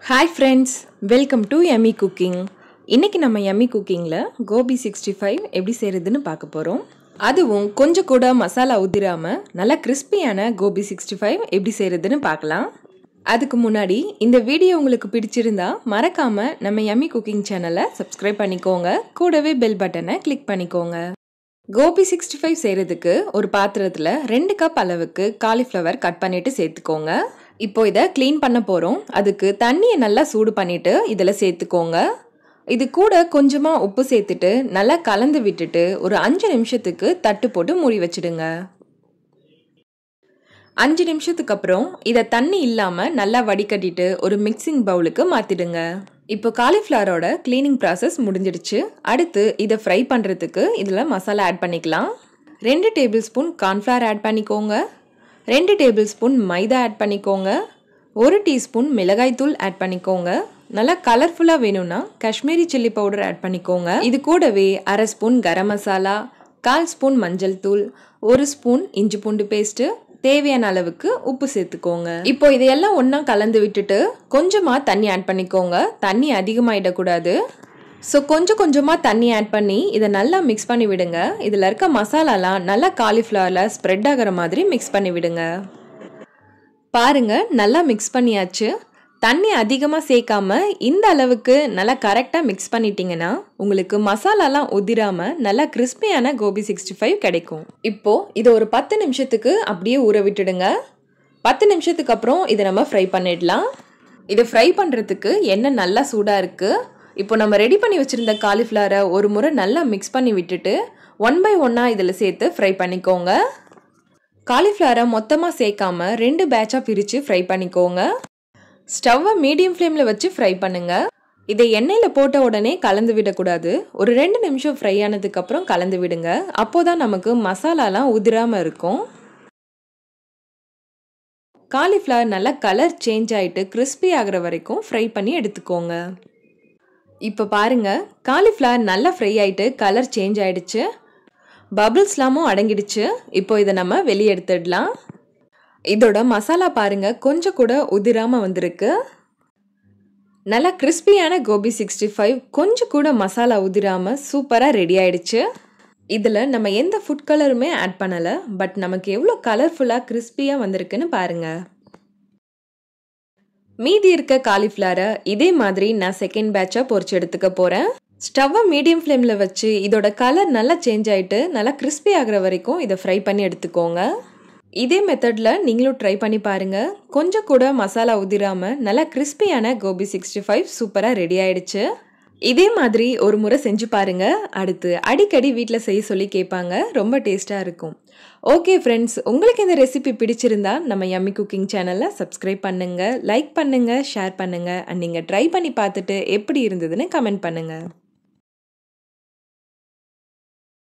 Hi friends, welcome to Yummy Cooking. இன்னைக்கு நம்ம Yummy Cookingல Gopi 65 எப்படி செய்யறதுன்னு பார்க்க போறோம். அதுவும் கொஞ்சம் கூட மசாலா ஊத்திராம நல்ல கிறிஸ்பியான கோபி 65 எப்படி செய்யறதுன்னு பார்க்கலாம். அதுக்கு முன்னாடி இந்த வீடியோ உங்களுக்கு பிடிச்சிருந்தா மறக்காம நம்ம Yummy Cooking சேனலை சப்ஸ்கிரைப் பண்ணிக்கோங்க. கூடவே பெல் பட்டனை கிளிக் பண்ணிக்கோங்க. கோபி 65 செய்யறதுக்கு ஒரு பாத்திரத்துல 2 கப் அளவுக்கு காலிஃப்ளவர் கட் பண்ணிட்டு சேர்த்துக்கோங்க. இப்போ இதை க்ளீன் பண்ண போகிறோம். அதுக்கு தண்ணியை நல்லா சூடு பண்ணிவிட்டு இதில் சேர்த்துக்கோங்க. இது கூட கொஞ்சமாக உப்பு சேர்த்துட்டு நல்லா கலந்து விட்டுட்டு ஒரு 5 நிமிஷத்துக்கு தட்டு போட்டு மூடி வச்சிடுங்க. 5 நிமிஷத்துக்கு அப்புறம் இதை தண்ணி இல்லாமல் நல்லா வடிகட்டிட்டு ஒரு மிக்சிங் பவுலுக்கு மாற்றிடுங்க. இப்போ காலிஃப்ளவரோட க்ளீனிங் ப்ராசஸ் முடிஞ்சிடுச்சு. அடுத்து இதை ஃப்ரை பண்ணுறதுக்கு இதில் மசாலா ஆட் பண்ணிக்கலாம். 2 டேபிள் ஸ்பூன் கார்ன்ஃப்ளவர் ஆட் பண்ணிக்கோங்க. 2 டேபிள் ஸ்பூன் மைதா ஆட் பண்ணிக்கோங்க. 1 டீஸ்பூன் மிளகாய்த்தூள் ஆட் பண்ணிக்கோங்க. நல்லா கலர்ஃபுல்லாக வேணும்னா காஷ்மீரி சில்லி பவுடர் ஆட் பண்ணிக்கோங்க. இது கூடவே 1/2 ஸ்பூன் கரம் மசாலா, 1/4 ஸ்பூன் மஞ்சள் தூள், 1 ஸ்பூன் இஞ்சி பூண்டு பேஸ்ட்டு, தேவையான அளவுக்கு உப்பு சேர்த்துக்கோங்க. இப்போ இதையெல்லாம் ஒன்றா கலந்து விட்டுட்டு கொஞ்சமாக தண்ணி ஆட் பண்ணிக்கோங்க. தண்ணி அதிகமாகிடக்கூடாது. ஸோ கொஞ்சமாக தண்ணி ஆட் பண்ணி இதை நல்லா மிக்ஸ் பண்ணி விடுங்க. இதில் இருக்க மசாலாலாம் நல்லா காலிஃப்ளவரில் ஸ்ப்ரெட் ஆகிற மாதிரி மிக்ஸ் பண்ணி விடுங்க. பாருங்கள், நல்லா மிக்ஸ் பண்ணியாச்சு. தண்ணி அதிகமாக சேர்க்காம இந்த அளவுக்கு நல்லா கரெக்டாக மிக்ஸ் பண்ணிட்டீங்கன்னா உங்களுக்கு மசாலாலாம் உதிராமல் நல்லா கிறிஸ்பியான கோபி 65 கிடைக்கும். இப்போது இதை ஒரு 10 நிமிஷத்துக்கு அப்படியே ஊற விட்டுடுங்க. 10 நிமிஷத்துக்கு அப்புறம் இதை நம்ம ஃப்ரை பண்ணிடலாம். இதை ஃப்ரை பண்ணுறதுக்கு எண்ணெய் நல்லா சூடாக இருக்குது. இப்போ நம்ம ரெடி பண்ணி வச்சுருந்த காலிஃப்ளவரை ஒரு முறை நல்லா மிக்ஸ் பண்ணி விட்டுட்டு 1 by 1 இதில் சேர்த்து ஃப்ரை பண்ணிக்கோங்க. காலிஃப்ளவரை மொத்தமாக சேர்க்காம 2 பேட்சாக பிரித்து ஃப்ரை பண்ணிக்கோங்க. ஸ்டவ்வை மீடியம் ஃப்ளேமில் வச்சு ஃப்ரை பண்ணுங்கள். இதை எண்ணெயில் போட்ட உடனே கலந்து விடக்கூடாது. ஒரு 2 நிமிஷம் ஃப்ரை ஆனதுக்கப்புறம் கலந்து விடுங்க. அப்போதான் நமக்கு மசாலாலாம் உதிராமல் இருக்கும். காலிஃப்ளவர் நல்லா கலர் சேஞ்ச் ஆகிட்டு கிறிஸ்பி ஆகிற வரைக்கும் ஃப்ரை பண்ணி எடுத்துக்கோங்க. இப்போ பாருங்கள், காலிஃப்ளவர் நல்லா ஃப்ரை ஆகிட்டு கலர் சேஞ்ச் ஆகிடுச்சு. பபிள்ஸ்லாமும் அடங்கிடுச்சு. இப்போ இதை நம்ம வெளியே எடுத்துடலாம். இதோட மசாலா பாருங்கள், கொஞ்சம் கூட உதிராமல் வந்திருக்கு. நல்லா கிறிஸ்பியான கோபி 65 கொஞ்சம் கூட மசாலா உதிராமல் சூப்பராக ரெடி ஆகிடுச்சு. இதில் நம்ம எந்த ஃபுட் கலருமே ஆட் பண்ணலை. பட் நமக்கு எவ்வளோ கலர்ஃபுல்லாக கிறிஸ்பியாக வந்திருக்குன்னு பாருங்கள். மீதி இருக்க காலிஃப்ளவரை இதே மாதிரி நான் செகண்ட் பேட்சாக பொரிச்சு எடுத்துக்க போகிறேன். ஸ்டவ்வை மீடியம் ஃப்ளேமில் வச்சு இதோட கலர் நல்லா சேஞ்ச் ஆகிட்டு நல்லா கிறிஸ்பி ஆகிற வரைக்கும் இதை ஃப்ரை பண்ணி எடுத்துக்கோங்க. இதே மெத்தடில் நீங்களும் ட்ரை பண்ணி பாருங்கள். கொஞ்சம் கூட மசாலா உதிராமல் நல்லா கிறிஸ்பியான கோபி 65 சூப்பராக ரெடி ஆகிடுச்சு. இதே மாதிரி ஒரு முறை செஞ்சு பாருங்கள். அடுத்து அடிக்கடி வீட்டில் செய்ய சொல்லி கேட்பாங்க. ரொம்ப டேஸ்ட்டாக இருக்கும். ஓகே ஃப்ரெண்ட்ஸ், உங்களுக்கு இந்த ரெசிபி பிடிச்சிருந்தா நம்ம யம்மி குக்கிங் சேனலை சப்ஸ்கிரைப் பண்ணுங்கள், லைக் பண்ணுங்கள், ஷேர் பண்ணுங்கள். அண்ட் நீங்கள் ட்ரை பண்ணி பார்த்துட்டு எப்படி இருந்ததுன்னு கமெண்ட் பண்ணுங்கள்.